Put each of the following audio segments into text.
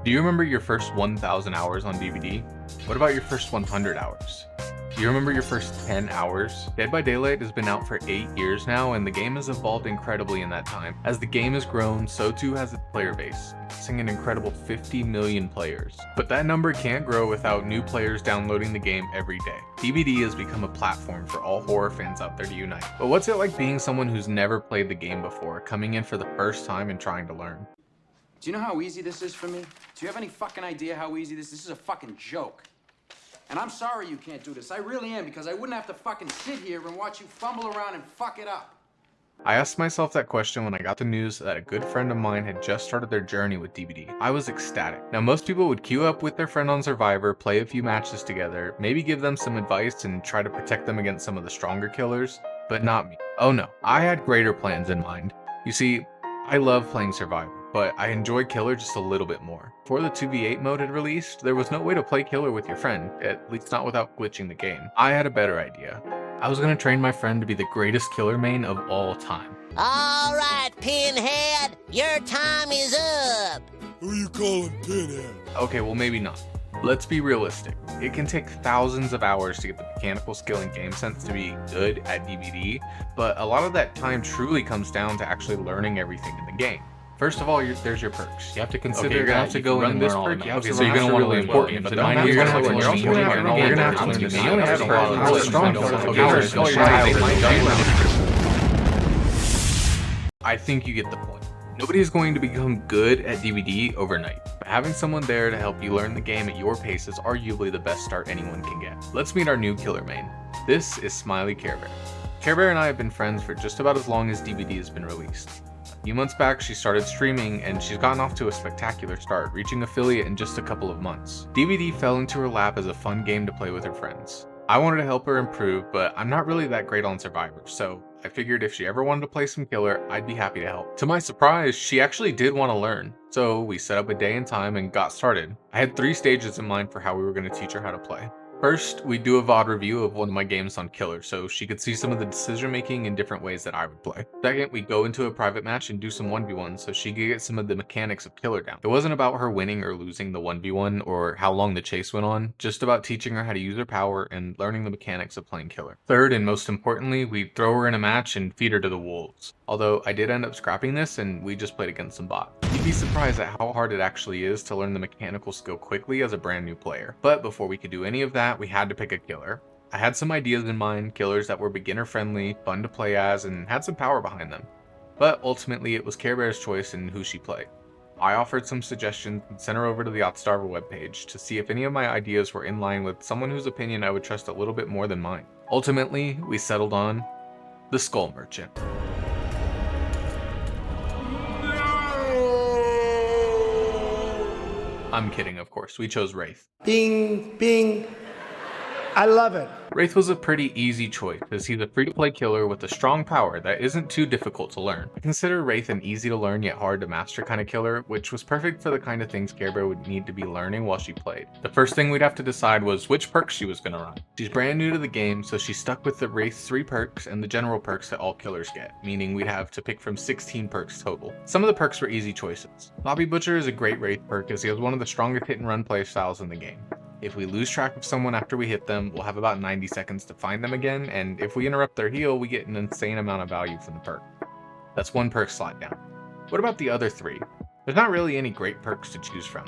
Do you remember your first 1,000 hours on DBD? What about your first 100 hours? Do you remember your first 10 hours? Dead by Daylight has been out for 8 years now, and the game has evolved incredibly in that time. As the game has grown, so too has its player base, passing an incredible 50 million players. But that number can't grow without new players downloading the game every day. DBD has become a platform for all horror fans out there to unite. But what's it like being someone who's never played the game before, coming in for the first time and trying to learn? Do you know how easy this is for me? Do you have any fucking idea how easy this is? This is a fucking joke. And I'm sorry you can't do this. I really am, because I wouldn't have to fucking sit here and watch you fumble around and fuck it up. I asked myself that question when I got the news that a good friend of mine had just started their journey with DBD. I was ecstatic. Now, most people would queue up with their friend on Survivor, play a few matches together, maybe give them some advice and try to protect them against some of the stronger killers, but not me. Oh no, I had greater plans in mind. You see, I love playing Survivor, but I enjoy Killer just a little bit more. Before the 2v8 mode had released, there was no way to play Killer with your friend, at least not without glitching the game. I had a better idea. I was going to train my friend to be the greatest Killer main of all time. All right, Pinhead, your time is up. Who you calling Pinhead? Okay, well maybe not. Let's be realistic. It can take thousands of hours to get the mechanical skill and game sense to be good at DBD, but a lot of that time truly comes down to actually learning everything in the game. First of all, there's your perks. You have to consider you're gonna have to go in and this learn all perk. them. You have Okay, to so you're learn gonna want to really learn important, but but then you're you're gonna gonna have to learn learn. You're gonna have to learn the You only have to learn how strong. I think you get the point. Nobody is going to become good at DBD overnight, but having someone there to help you learn the game at your pace is arguably the best start anyone can get. Let's meet our new Killer main. This is Smiley Care Bear. Care Bear and I have been friends for just about as long as DBD has been released. A few months back, she started streaming, and she's gotten off to a spectacular start, reaching affiliate in just a couple of months. DBD fell into her lap as a fun game to play with her friends. I wanted to help her improve, but I'm not really that great on Survivor, so I figured if she ever wanted to play some Killer, I'd be happy to help. To my surprise, she actually did want to learn, so we set up a day and time and got started. I had 3 stages in mind for how we were going to teach her how to play. First, we do a VOD review of one of my games on Killer, so she could see some of the decision making in different ways that I would play. Second, we go into a private match and do some 1v1 so she could get some of the mechanics of Killer down. It wasn't about her winning or losing the 1v1 or how long the chase went on, just about teaching her how to use her power and learning the mechanics of playing Killer. Third, and most importantly, we throw her in a match and feed her to the wolves. Although I did end up scrapping this and we just played against some bots. You'd be surprised at how hard it actually is to learn the mechanical skill quickly as a brand new player. But before we could do any of that, we had to pick a killer. I had some ideas in mind, killers that were beginner friendly, fun to play as, and had some power behind them. But ultimately it was Care Bear's choice in who she played. I offered some suggestions and sent her over to the Ottstarver webpage to see if any of my ideas were in line with someone whose opinion I would trust a little bit more than mine. Ultimately, we settled on the Skull Merchant. I'm kidding, of course. We chose Wraith. Bing, bing. I love it. Wraith was a pretty easy choice, as he's a free-to-play killer with a strong power that isn't too difficult to learn. I consider Wraith an easy-to-learn yet hard-to-master kind of killer, which was perfect for the kind of things Care Bear would need to be learning while she played. The first thing we'd have to decide was which perks she was going to run. She's brand new to the game, so she stuck with the Wraith's 3 perks and the general perks that all killers get, meaning we'd have to pick from 16 perks total. Some of the perks were easy choices. Lobby Butcher is a great Wraith perk as he has one of the strongest hit-and-run playstyles in the game. If we lose track of someone after we hit them, we'll have about 90 seconds to find them again, and if we interrupt their heal, we get an insane amount of value from the perk. That's 1 perk slot down. What about the other 3? There's not really any great perks to choose from.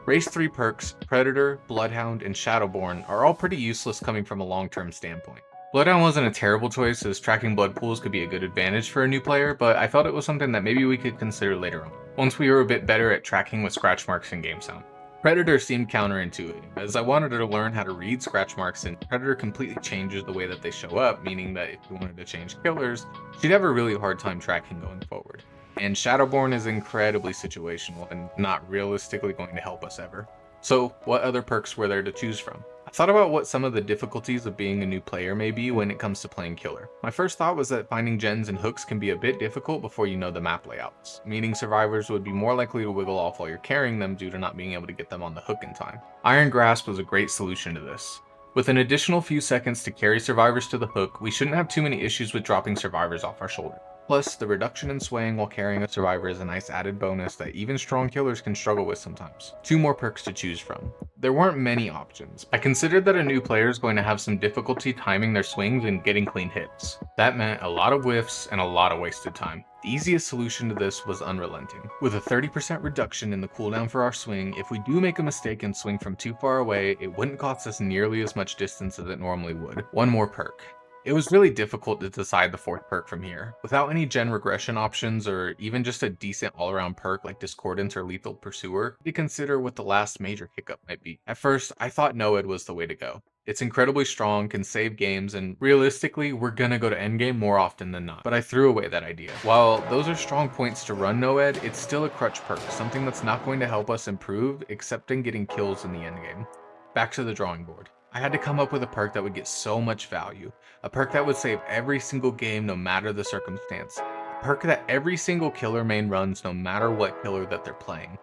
Wraith's 3 perks, Predator, Bloodhound, and Shadowborn, are all pretty useless coming from a long-term standpoint. Bloodhound wasn't a terrible choice, as tracking blood pools could be a good advantage for a new player, but I felt it was something that maybe we could consider later on, once we were a bit better at tracking with scratch marks and game sound. Predator seemed counterintuitive, as I wanted her to learn how to read scratch marks, and Predator completely changes the way that they show up, meaning that if you wanted to change killers, she'd have a really hard time tracking going forward. And Shadowborn is incredibly situational and not realistically going to help us ever. So what other perks were there to choose from? I thought about what some of the difficulties of being a new player may be when it comes to playing Killer. My first thought was that finding gens and hooks can be a bit difficult before you know the map layouts, meaning survivors would be more likely to wiggle off while you're carrying them due to not being able to get them on the hook in time. Iron Grasp was a great solution to this. With an additional few seconds to carry survivors to the hook, we shouldn't have too many issues with dropping survivors off our shoulder. Plus, the reduction in swaying while carrying a survivor is a nice added bonus that even strong killers can struggle with sometimes. 2 more perks to choose from. There weren't many options. I considered that a new player is going to have some difficulty timing their swings and getting clean hits. That meant a lot of whiffs and a lot of wasted time. The easiest solution to this was unrelenting. With a 30% reduction in the cooldown for our swing, if we do make a mistake and swing from too far away, it wouldn't cost us nearly as much distance as it normally would. 1 more perk. It was really difficult to decide the 4th perk from here. Without any gen regression options or even just a decent all-around perk like Discordance or Lethal Pursuer, to consider what the last major hiccup might be. At first, I thought Noed was the way to go. It's incredibly strong, can save games, and realistically, we're gonna go to endgame more often than not. But I threw away that idea. While those are strong points to run Noed, it's still a crutch perk, something that's not going to help us improve except in getting kills in the endgame. Back to the drawing board. I had to come up with a perk that would get so much value. A perk that would save every single game no matter the circumstance. A perk that every single killer main runs no matter what killer that they're playing.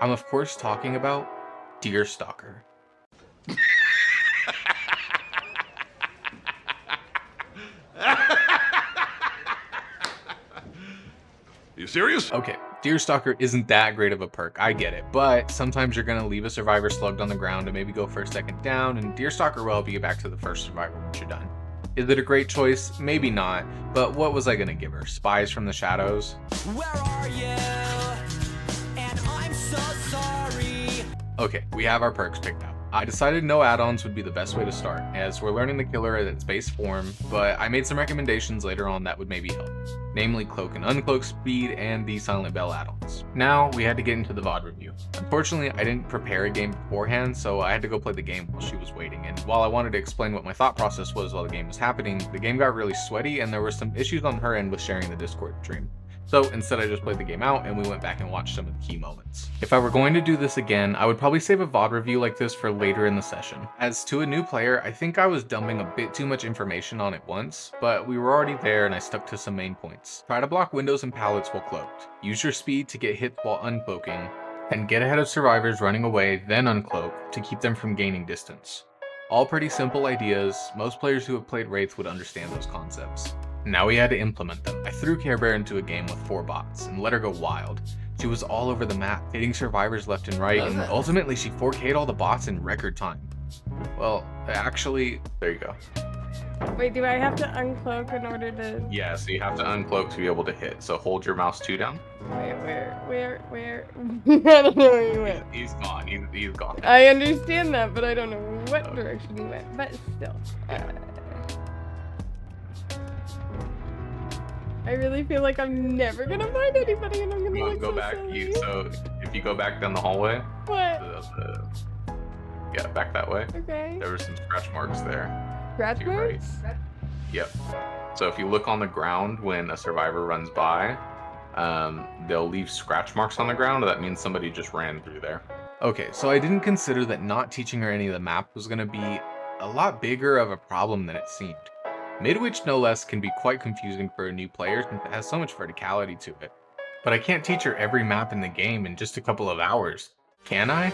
I'm of course talking about Deerstalker. You serious? Okay, Deerstalker isn't that great of a perk, I get it, but sometimes you're gonna leave a survivor slugged on the ground and maybe go for a second down, and Deerstalker will help you get back to the first survivor once you're done. Is it a great choice? Maybe not, but what was I gonna give her? Spies from the Shadows? Where are you? And I'm so sorry. Okay, we have our perks picked out. I decided no add-ons would be the best way to start, as we're learning the killer at its base form, but I made some recommendations later on that would maybe help, namely Cloak and Uncloak speed and the Silent Bell add-ons. Now, we had to get into the VOD review. Unfortunately, I didn't prepare a game beforehand, so I had to go play the game while she was waiting, and while I wanted to explain what my thought process was while the game was happening, the game got really sweaty and there were some issues on her end with sharing the Discord stream. So instead I just played the game out and we went back and watched some of the key moments. If I were going to do this again, I would probably save a VOD review like this for later in the session. As to a new player, I think I was dumping a bit too much information on it once, but we were already there and I stuck to some main points. Try to block windows and pallets while cloaked. Use your speed to get hits while uncloaking, and get ahead of survivors running away, then uncloak to keep them from gaining distance. All pretty simple ideas. Most players who have played Wraith would understand those concepts. Now we had to implement them. I threw Care Bear into a game with 4 bots and let her go wild. She was all over the map, hitting survivors left and right, and ultimately she 4K'd all the bots in record time. Well, actually, there you go. Wait, do I have to uncloak in order to... Yeah, so you have to uncloak to be able to hit. So hold your mouse 2 down. Wait, where? I don't know where you went. He's gone. He's gone. I understand that, but I don't know what direction he went. But still. I really feel like I'm never gonna find anybody and I'm gonna look Go so back. silly. So if you go back down the hallway, What? yeah, back that way. Okay. There were some scratch marks there. Scratch to your right. marks? Yep. So if you look on the ground when a survivor runs by, they'll leave scratch marks on the ground. That means somebody just ran through there. Okay, so I didn't consider that not teaching her any of the map was going to be a lot bigger of a problem than it seemed. Midwich, no less, can be quite confusing for a new player since it has so much verticality to it. But I can't teach her every map in the game in just a couple of hours, can I?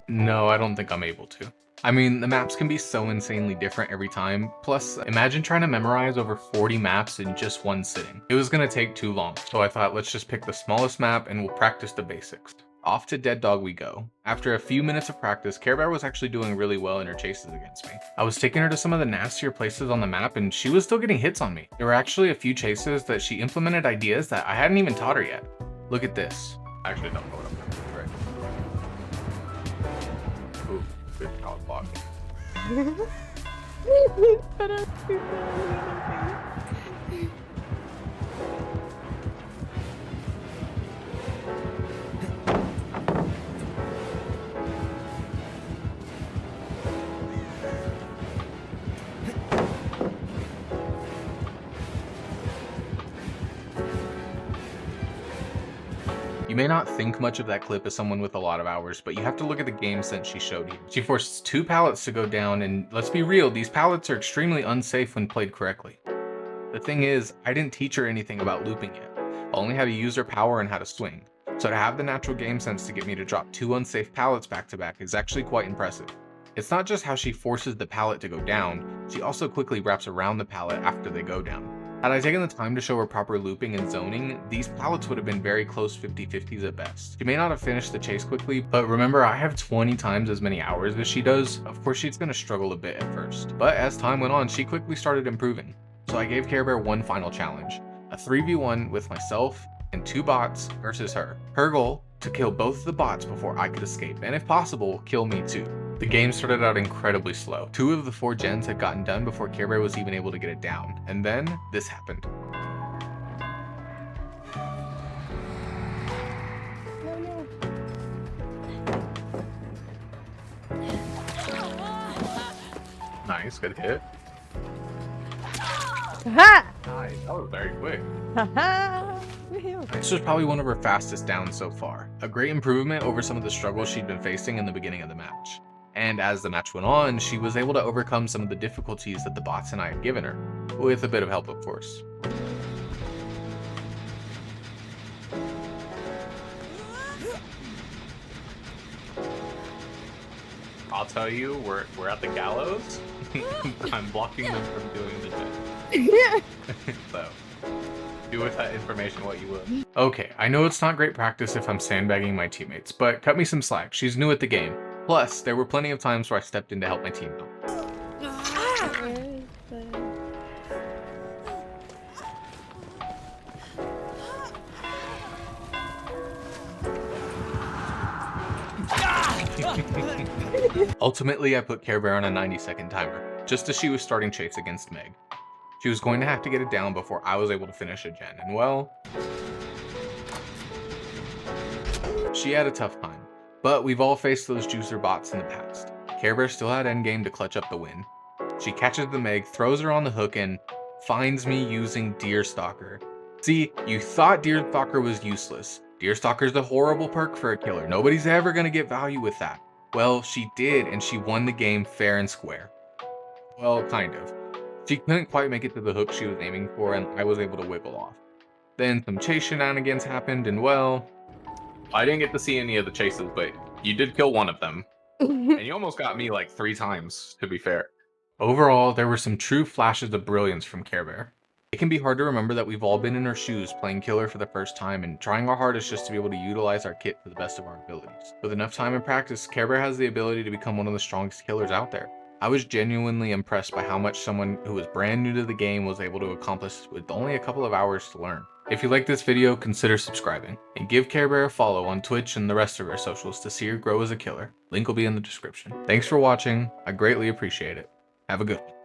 No, I don't think I'm able to. I mean, the maps can be so insanely different every time. Plus, imagine trying to memorize over 40 maps in just one sitting. It was gonna take too long, so I thought let's just pick the smallest map and we'll practice the basics. Off to Dead Dog we go. After a few minutes of practice, Care Bear was actually doing really well in her chases against me. I was taking her to some of the nastier places on the map and she was still getting hits on me. There were actually a few chases that she implemented ideas that I hadn't even taught her yet. Look at this. Actually, don't go up. Right. Ooh, good job blocking. But I'm too sorry. You may not think much of that clip as someone with a lot of hours, but you have to look at the game sense she showed you. She forced 2 pallets to go down, and let's be real, these pallets are extremely unsafe when played correctly. The thing is, I didn't teach her anything about looping yet, only how to use her power and how to swing. So to have the natural game sense to get me to drop 2 unsafe pallets back to back is actually quite impressive. It's not just how she forces the pallet to go down, she also quickly wraps around the pallet after they go down. Had I taken the time to show her proper looping and zoning, these pallets would have been very close 50-50s at best. She may not have finished the chase quickly, but remember I have 20 times as many hours as she does. Of course she's going to struggle a bit at first, but as time went on she quickly started improving. So I gave Care Bear one final challenge, a 3v1 with myself and 2 bots versus her. Her goal, to kill both the bots before I could escape, and if possible, kill me too. The game started out incredibly slow. 2 of the 4 gens had gotten done before Care Bear was even able to get it down, and then this happened. Nice, good hit. Ha! Nice, that was very quick. Ha! This was probably one of her fastest downs so far. A great improvement over some of the struggles she'd been facing in the beginning of the match. And as the match went on, she was able to overcome some of the difficulties that the bots and I had given her, with a bit of help of course. I'll tell you, we're at the gallows. I'm blocking them from doing the job. So, do with that information what you will. Okay, I know it's not great practice if I'm sandbagging my teammates, but cut me some slack. She's new at the game. Plus, there were plenty of times where I stepped in to help my team out. Ultimately, I put Care Bear on a 90-second timer, just as she was starting chase against Meg. She was going to have to get it down before I was able to finish a gen, and well, she had a tough time. But we've all faced those juicer bots in the past. Care Bear still had endgame to clutch up the win. She catches the Meg, throws her on the hook, and finds me using Deerstalker. See, you thought Deerstalker was useless. Deerstalker's a horrible perk for a killer. Nobody's ever gonna get value with that. Well, she did, and she won the game fair and square. Well, kind of. She couldn't quite make it to the hook she was aiming for, and I was able to wiggle off. Then some chase shenanigans happened, and well, I didn't get to see any of the chases, but you did kill one of them. And you almost got me like 3 times, to be fair. Overall, there were some true flashes of brilliance from Care Bear. It can be hard to remember that we've all been in her shoes playing killer for the first time and trying our hardest just to be able to utilize our kit to the best of our abilities. With enough time and practice, Care Bear has the ability to become one of the strongest killers out there. I was genuinely impressed by how much someone who was brand new to the game was able to accomplish with only a couple of hours to learn. If you like this video, consider subscribing, and give Care Bear a follow on Twitch and the rest of her socials to see her grow as a killer. Link will be in the description. Thanks for watching, I greatly appreciate it. Have a good one.